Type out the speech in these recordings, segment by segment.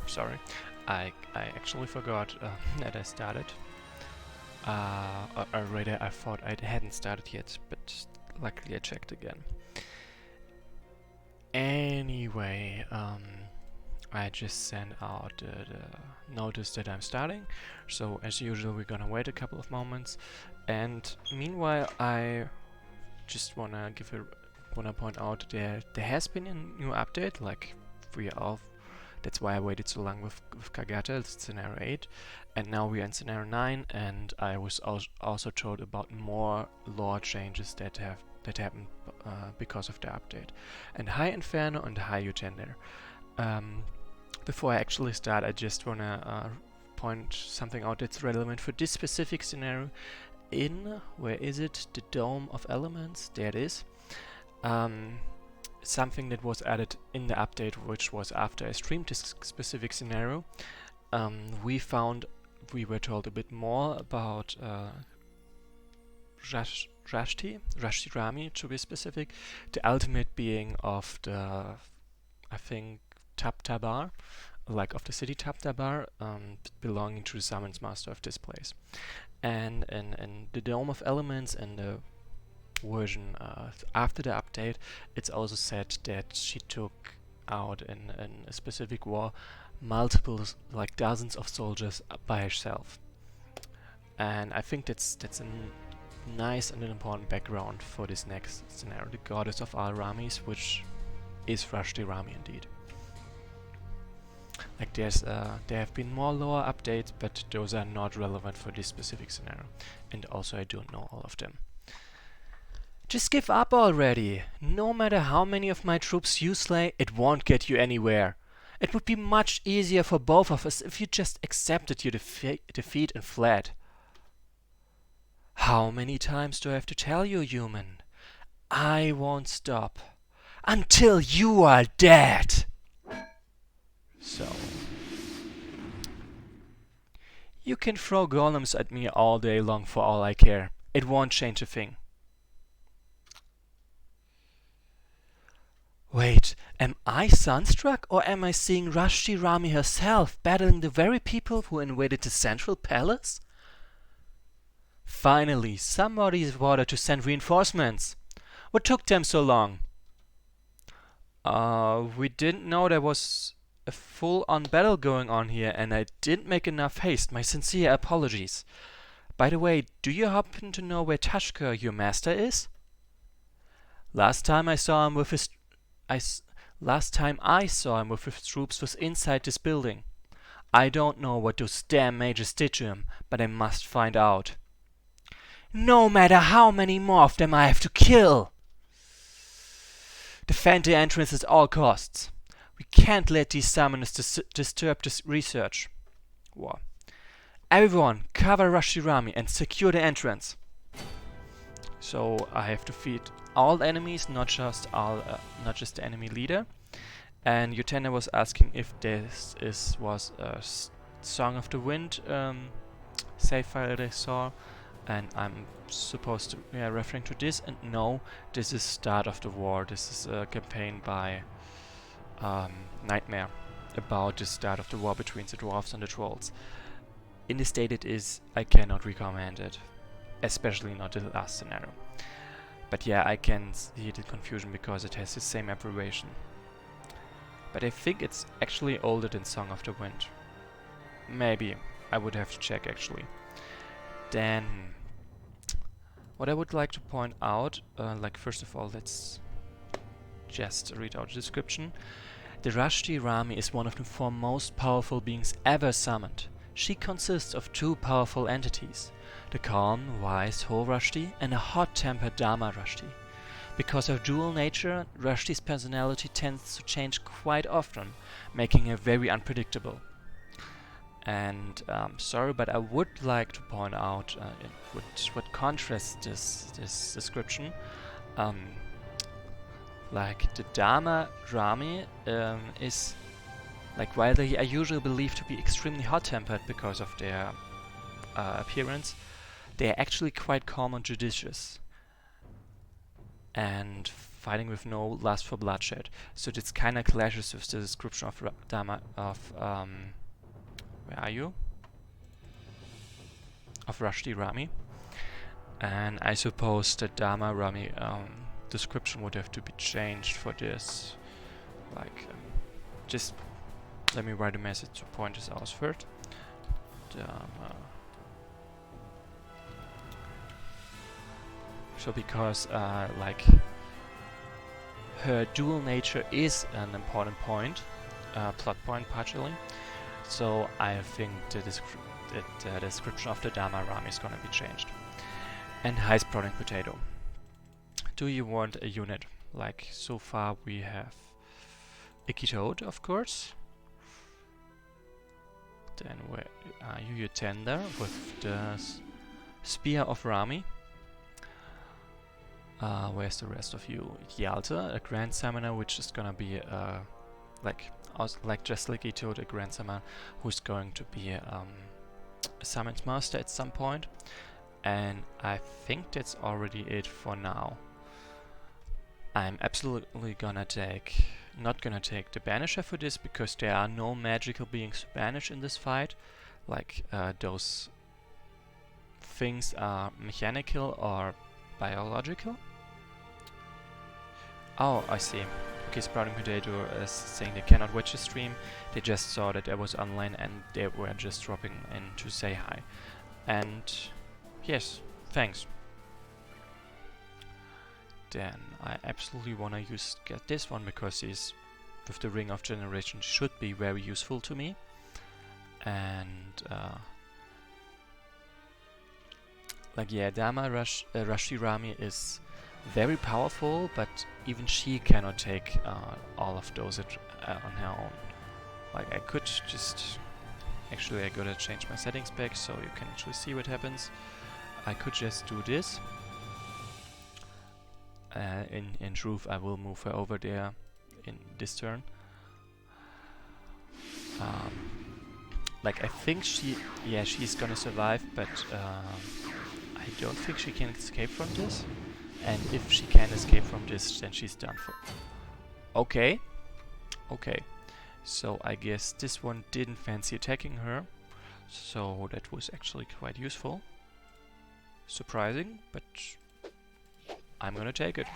sorry. I actually forgot that I started. Or rather, I thought I hadn't started yet, but luckily I checked again. Anyway, I just sent out the notice that I'm starting. So as usual, we're gonna wait a couple of moments. And meanwhile, I just wanna point out there has been a new update. Like that's why I waited so long with Kagata. It's scenario 8, and now we're in scenario 9. And I was also told about more lore changes that happened because of the update. And hi Inferno and hi Utender. Before I actually start, I just wanna point something out that's relevant for this specific scenario. Where is it? The Dome of Elements. There it is. Something that was added in the update, which was after I streamed this specific scenario. We were told a bit more about Rashti Rami, to be specific, the ultimate being of the, I think, Tabtabar, like of the city Tabtabar, belonging to the Summons Master of this place. And in the Dome of Elements and the version after the update, it's also said that she took out in a specific war multiple, like dozens of soldiers by herself. And I think that's a nice and an important background for this next scenario, the Goddess of all Ramis, which is Rashti Rami indeed. Like there have been more lore updates, but those are not relevant for this specific scenario. And also I don't know all of them. Just give up already. No matter how many of my troops you slay, it won't get you anywhere. It would be much easier for both of us if you just accepted your defeat and fled. How many times do I have to tell you, human? I won't stop until you are dead. So, you can throw golems at me all day long for all I care. It won't change a thing. Wait, am I sunstruck, or am I seeing Rashti Rami herself battling the very people who invaded the central palace? Finally, somebody is ordered to send reinforcements. What took them so long? We didn't know there was a full-on battle going on here, and I didn't make enough haste. My sincere apologies. By the way, do you happen to know where Tashka, your master, is? Last time I saw him with his troops was inside this building. I don't know what those damn mages did to him, but I must find out. No matter how many more of them I have to kill! Defend the entrance at all costs. We can't let these summoners disturb this research. War. Everyone, cover Rashti Rami and secure the entrance. So I have to feed all enemies, not just the enemy leader. And Utena was asking if this was a Song of the Wind save file they saw, and I'm supposed to be referring to this. And no, this is Start of the War. This is a campaign by Nightmare about the start of the war between the dwarves and the trolls. In the state it is, I cannot recommend it, especially not the last scenario. But yeah, I can see the confusion because it has the same abbreviation. But I think it's actually older than Song of the Wind. Maybe. I would have to check actually. Then, what I would like to point out, first of all, let's just read out the description. The Rashti Rami is one of the 4 most powerful beings ever summoned. She consists of 2 powerful entities, the calm, wise Ho Rashti and a hot-tempered Dharma Rashti. Because of dual nature, Rashti's personality tends to change quite often, making her very unpredictable. And sorry, but I would like to point out what contrasts this description. Like the Dharma Rami is, like, while they are usually believed to be extremely hot-tempered because of their appearance, they are actually quite calm and judicious. And fighting with no lust for bloodshed. So this kind of clashes with the description of where are you? Of Rashti Rami. And I suppose the Dharma Rami description would have to be changed for this. Like, just let me write a message to point this out first. Dharma. So because like her dual nature is an important point, plot point partially. So I think the description of the Dharma Rami is gonna be changed. And high sprouting potato. Do you want a unit? Like so far we have Icky Toad, of course. Then where are you, your tender with the Spear of Rami? Where's the rest of you? Yalta, a Grand Summoner, which is gonna be like just like Itoad, a Grand Summoner who's going to be a Summons Master at some point. And I think that's already it for now. I'm absolutely gonna not gonna take the Banisher for this, because there are no magical beings to banish in this fight. Like those things are mechanical or biological. Oh, I see. Okay, Sprouting Potato is saying they cannot watch the stream. They just saw that I was online and they were just dropping in to say hi. And yes, thanks. Then I absolutely wanna get this one, because he's with the Ring of Generation should be very useful to me. And like, yeah, Dharma Rashti Rami is very powerful, but even she cannot take all of those on her own. Like, I could just... Actually, I gotta change my settings back so you can actually see what happens. I could just do this. In truth, I will move her over there in this turn. Like, I think she's gonna survive, but I don't think she can escape from this. And if she can escape from this, then she's done for. Okay. Okay. So I guess this one didn't fancy attacking her. So that was actually quite useful. Surprising, but I'm gonna take it.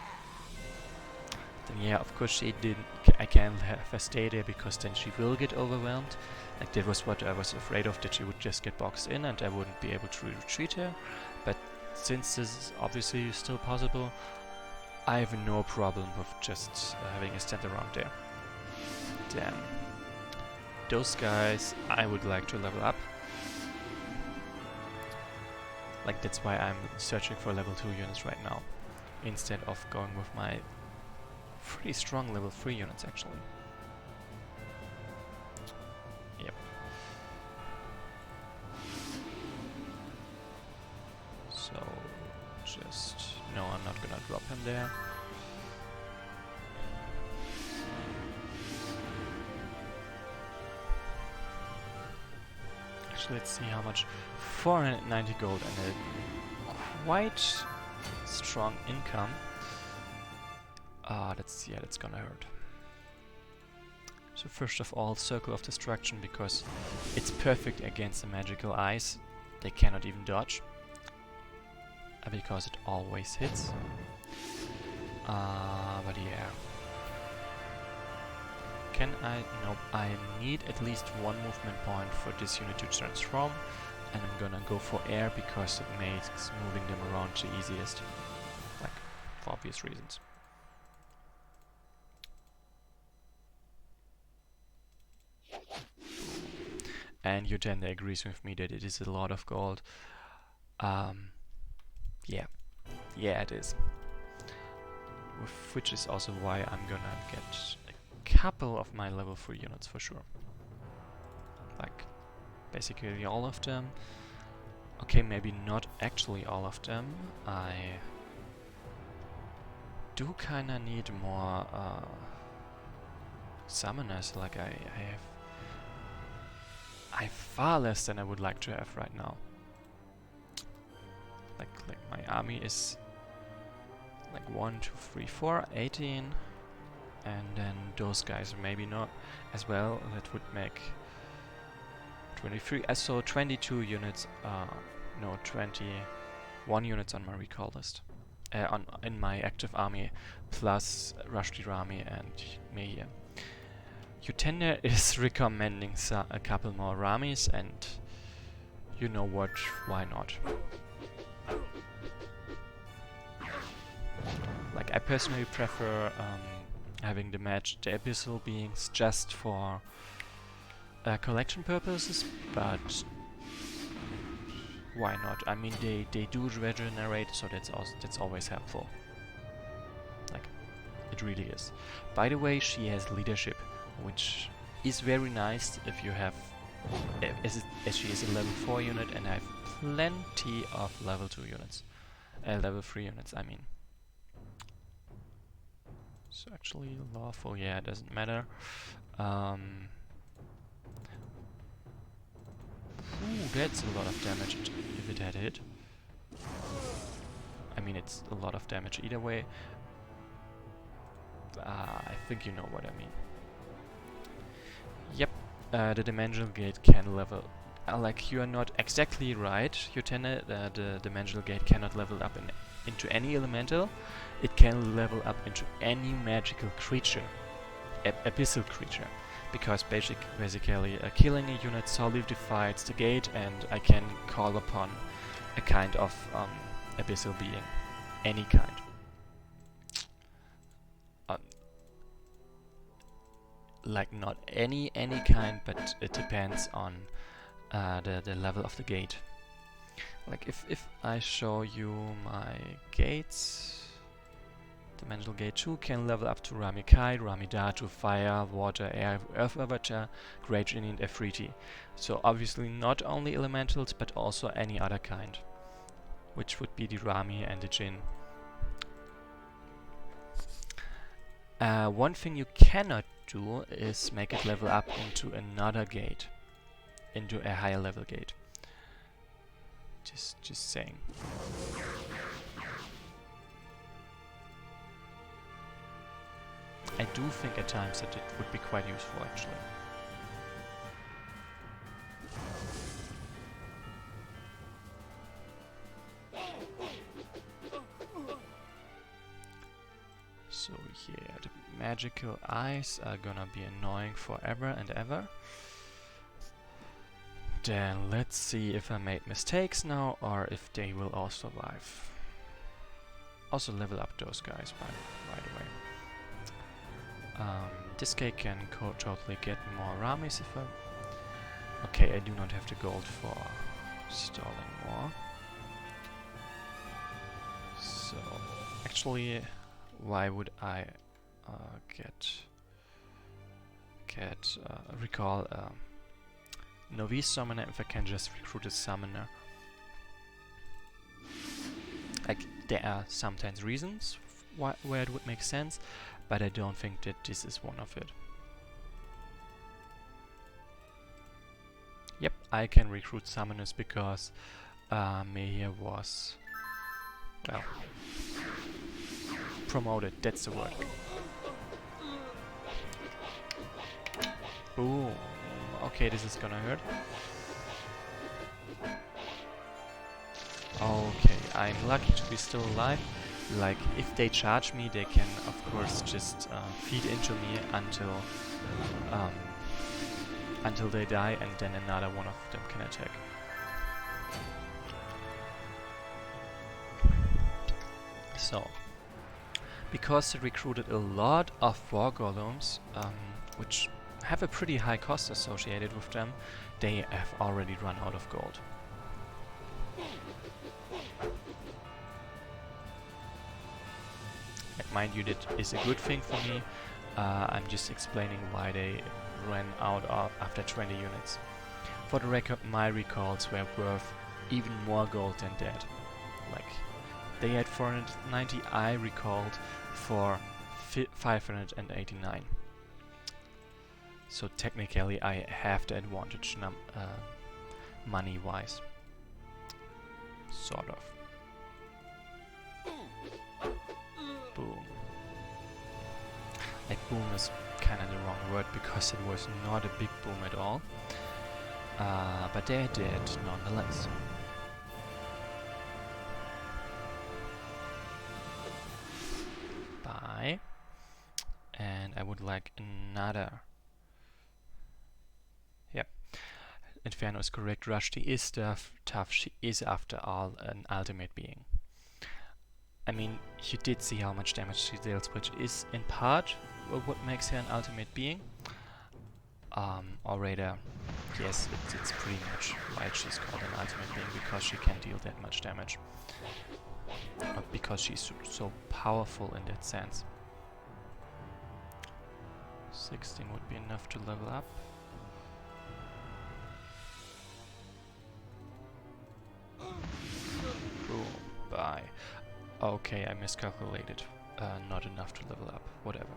Then yeah, of course she didn't. I can't have her stay there, because then she will get overwhelmed. Like, that was what I was afraid of, that she would just get boxed in and I wouldn't be able to retreat her. But since this is obviously still possible, I have no problem with just having a stand around there. Then those guys I would like to level up. Like, that's why I'm searching for level 2 units right now, instead of going with my pretty strong level 3 units actually. Yep. So just... no, I'm not gonna drop him there. Actually, let's see how much. 490 gold and a quite strong income. That's gonna hurt. So first of all, Circle of Destruction, because it's perfect against the magical eyes. They cannot even dodge. Because it always hits. But yeah. Can I? Nope. I need at least one movement point for this unit to transform. And I'm gonna go for air, because it makes moving them around the easiest. Like, for obvious reasons. And your tender agrees with me that it is a lot of gold. Yeah, it is. Which is also why I'm gonna get a couple of my level 3 units for sure. Like, basically all of them. Okay, maybe not actually all of them. I do kinda need more summoners. Like, I have far less than I would like to have right now. Like my army is Like 1, 2, 3, 4, 18. And then those guys maybe not as well. That would make 23. I saw 22 units. No, 21 units on my recall list. In my active army, plus Rushdie Rami and me here. Utender is recommending a couple more Ramis, and you know what, why not? Like, I personally prefer having the Abyssal beings just for collection purposes, but why not? I mean, they do regenerate, so that's always helpful. Like, it really is. By the way, she has leadership, which is very nice if you have, as she is a level 4 unit, and I have plenty of level 2 units, level 3 units, I mean. So actually, lawful, yeah, it doesn't matter. Ooh, that's a lot of damage if it had hit. I mean, it's a lot of damage either way. I think you know what I mean. Yep, the Dimensional Gate can level... like, you are not exactly right, Utena. The Dimensional Gate cannot level up into any elemental. It can level up into any magical creature, abyssal creature. Because basically killing a unit solidifies the gate, and I can call upon a kind of abyssal being, any kind. Like, not any kind, but it depends on the level of the gate. Like, if I show you my gates, Dimensional Gate 2 can level up to Rami Kite, Rami Datu, Fire, Water, Air, Earth Avatar, Great Genie and Efreeti. So obviously not only elementals, but also any other kind, which would be the Rami and the Jinn. One thing you cannot do is make it level up into another gate, into a higher level gate. Just saying. I do think at times that it would be quite useful, actually. So yeah, the magical eyes are gonna be annoying forever and ever. Then let's see if I made mistakes now, or if they will all survive. Also level up those guys, by the way. This guy can totally get more Ramis if I... Okay, I do not have the gold for stalling more. So, actually, why would I recall Novice Summoner if I can just recruit a Summoner? Like, there are sometimes reasons where it would make sense, but I don't think that this is one of it. Yep, I can recruit Summoners because Mehir was, well, promoted, that's the word. Boom. Okay, this is gonna hurt. Okay, I'm lucky to be still alive. Like, if they charge me, they can, of course, just feed into me until they die, and then another one of them can attack. So, because they recruited a lot of war golems, which have a pretty high cost associated with them, they have already run out of gold. Mind you, that is a good thing for me. I'm just explaining why they ran out after 20 units. For the record, my recalls were worth even more gold than that. Like, they had 490, I recalled for 589. So technically I have the advantage money-wise. Sort of. boom is kind of the wrong word because it was not a big boom at all. But they did nonetheless. Bye. And I would like another. Yep. Inferno is correct. Rushdie is tough. She is, after all, an ultimate being. I mean, you did see how much damage she deals, which is in part what makes her an ultimate being. Or rather, yes, it's pretty much right she's called an ultimate being, because she can deal that much damage. Because she's so powerful in that sense. 16 would be enough to level up. Boom, bye. Okay, I miscalculated. Not enough to level up, whatever.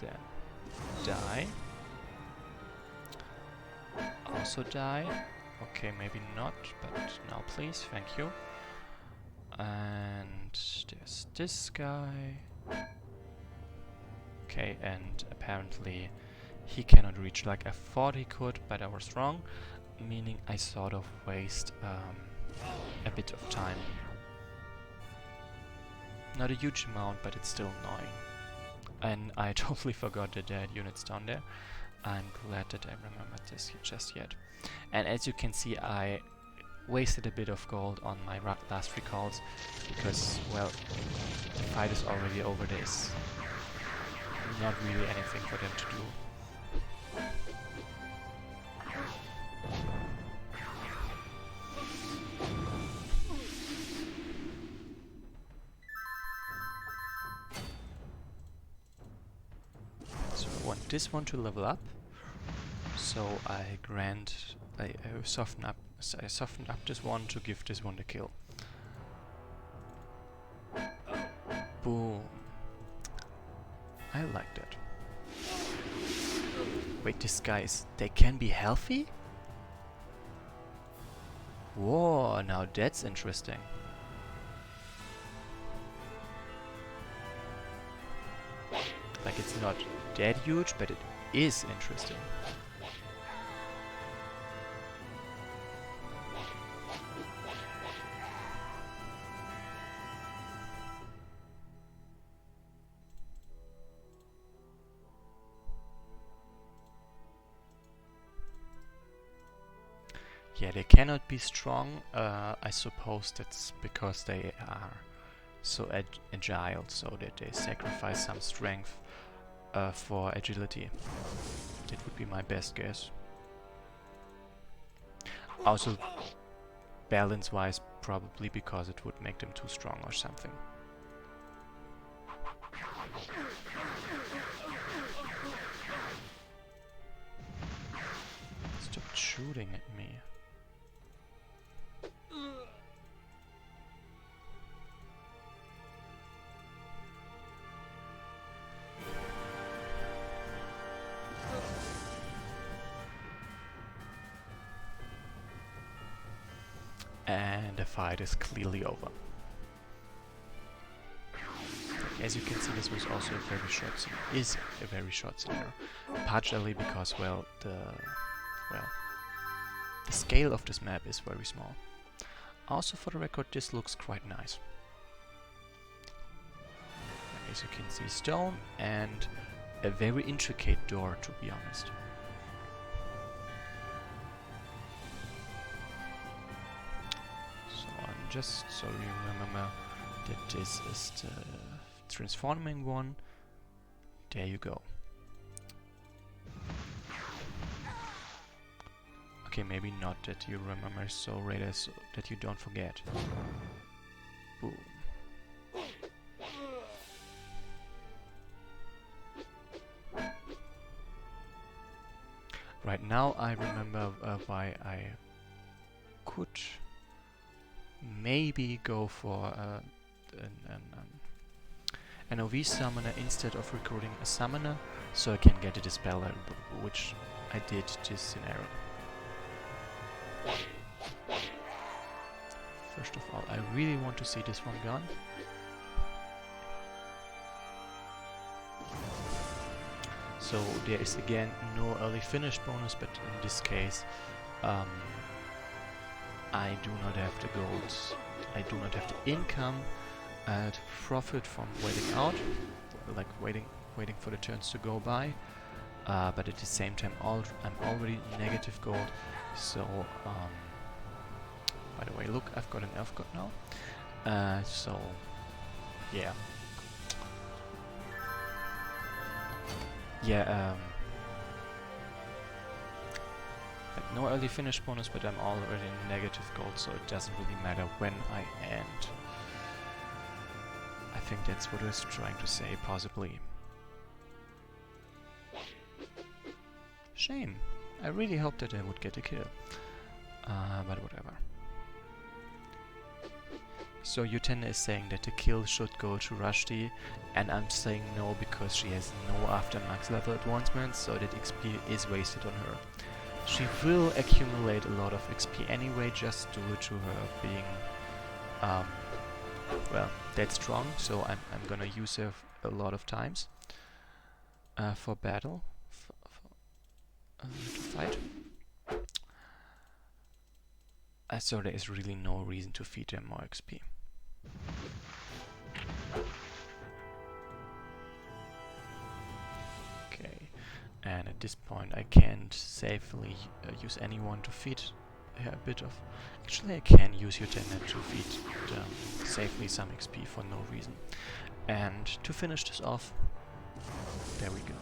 Then die. Also die. Okay, maybe not, but now please, thank you. And there's this guy. Okay, and apparently he cannot reach. Like, I thought he could, but I was wrong. Meaning I sort of waste a bit of time. Not a huge amount, but it's still annoying. And I totally forgot that there are units down there. I'm glad that I remembered this just yet. And as you can see, I wasted a bit of gold on my last recalls because, well, the fight is already over. There's not really anything for them to do. So I want this one to level up. So I softened up this one to give this one the kill. Boom. I like that. Wait, these guys, they can be healthy? Whoa, now that's interesting. Like, it's not that huge, but it is interesting. Yeah, they cannot be strong. I suppose that's because they are so agile, so that they sacrifice some strength for agility. That would be my best guess. Also, balance-wise, probably because it would make them too strong or something. Stop shooting at me. And the fight is clearly over. As you can see, this was also a very short scenario. Partially because, well, the scale of this map is very small. Also, for the record, this looks quite nice. As you can see, stone and a very intricate door, to be honest. Just so you remember that this is the transforming one. There you go. Okay, maybe not that you remember, so rather so that you don't forget. Boom. Right now I remember why I could maybe go for an OV summoner instead of recruiting a summoner, so I can get a Dispeller, which I did this scenario. First of all, I really want to see this one gone. So there is again no early finish bonus, but in this case I do not have the gold, I do not have the income to profit from waiting out, like waiting for the turns to go by, but at the same time I'm already negative gold, so by the way, look, I've got an elf god now, so yeah. Like no early finish bonus, but I'm already in negative gold, so it doesn't really matter when I end. I think that's what I was trying to say, possibly. Shame. I really hoped that I would get a kill. But whatever. So Utena is saying that the kill should go to Rushdie, and I'm saying no because she has no after max level advancements, so that XP is wasted on her. She will accumulate a lot of XP anyway, just due to her being, well, that strong, so I'm gonna use her a lot of times for battle, to fight. So there is really no reason to feed them more XP. Okay, and at this point I can't safely use anyone to feed a bit of... Actually I can use Utena to feed safely some XP for no reason. And to finish this off, there we go.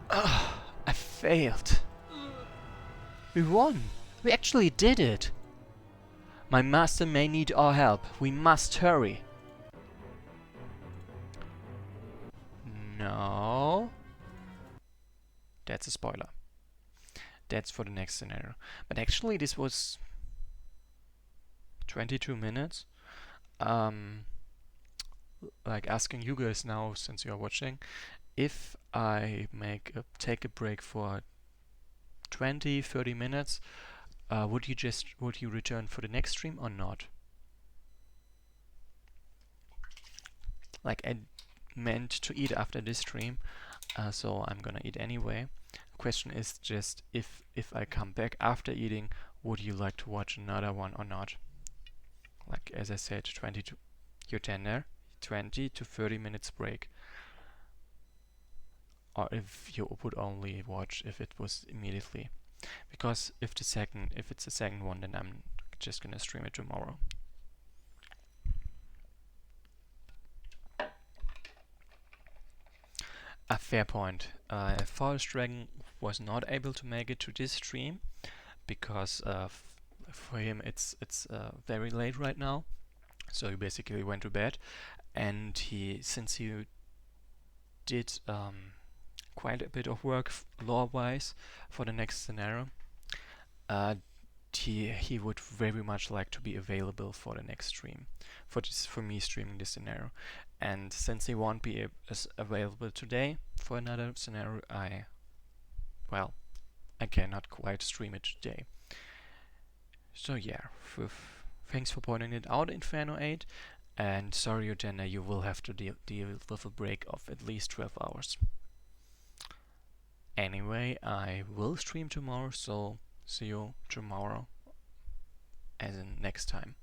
I failed! We won! We actually did it! My master may need our help. We must hurry. No. That's a spoiler. That's for the next scenario. But actually this was 22 minutes. Like asking you guys now, since you're watching, if I take a break for 20-30 minutes, would you return for the next stream or not? Like I meant to eat after this stream, so I'm gonna eat anyway. The question is just if I come back after eating, would you like to watch another one or not? Like as I said, 20 to 30 minutes break. Or if you would only watch if it was immediately. Because if it's the second one, then I'm just gonna stream it tomorrow. A fair point. Forest Dragon was not able to make it to this stream because for him it's very late right now, so he basically went to bed, and since he did quite a bit of work lore-wise for the next scenario, he would very much like to be available for the next stream, for me streaming this scenario. And since he won't be available today for another scenario, I cannot quite stream it today. So yeah, thanks for pointing it out, Inferno 8, and sorry Utena, you will have to deal with a break of at least 12 hours. Anyway, I will stream tomorrow, so see you tomorrow, as in next time.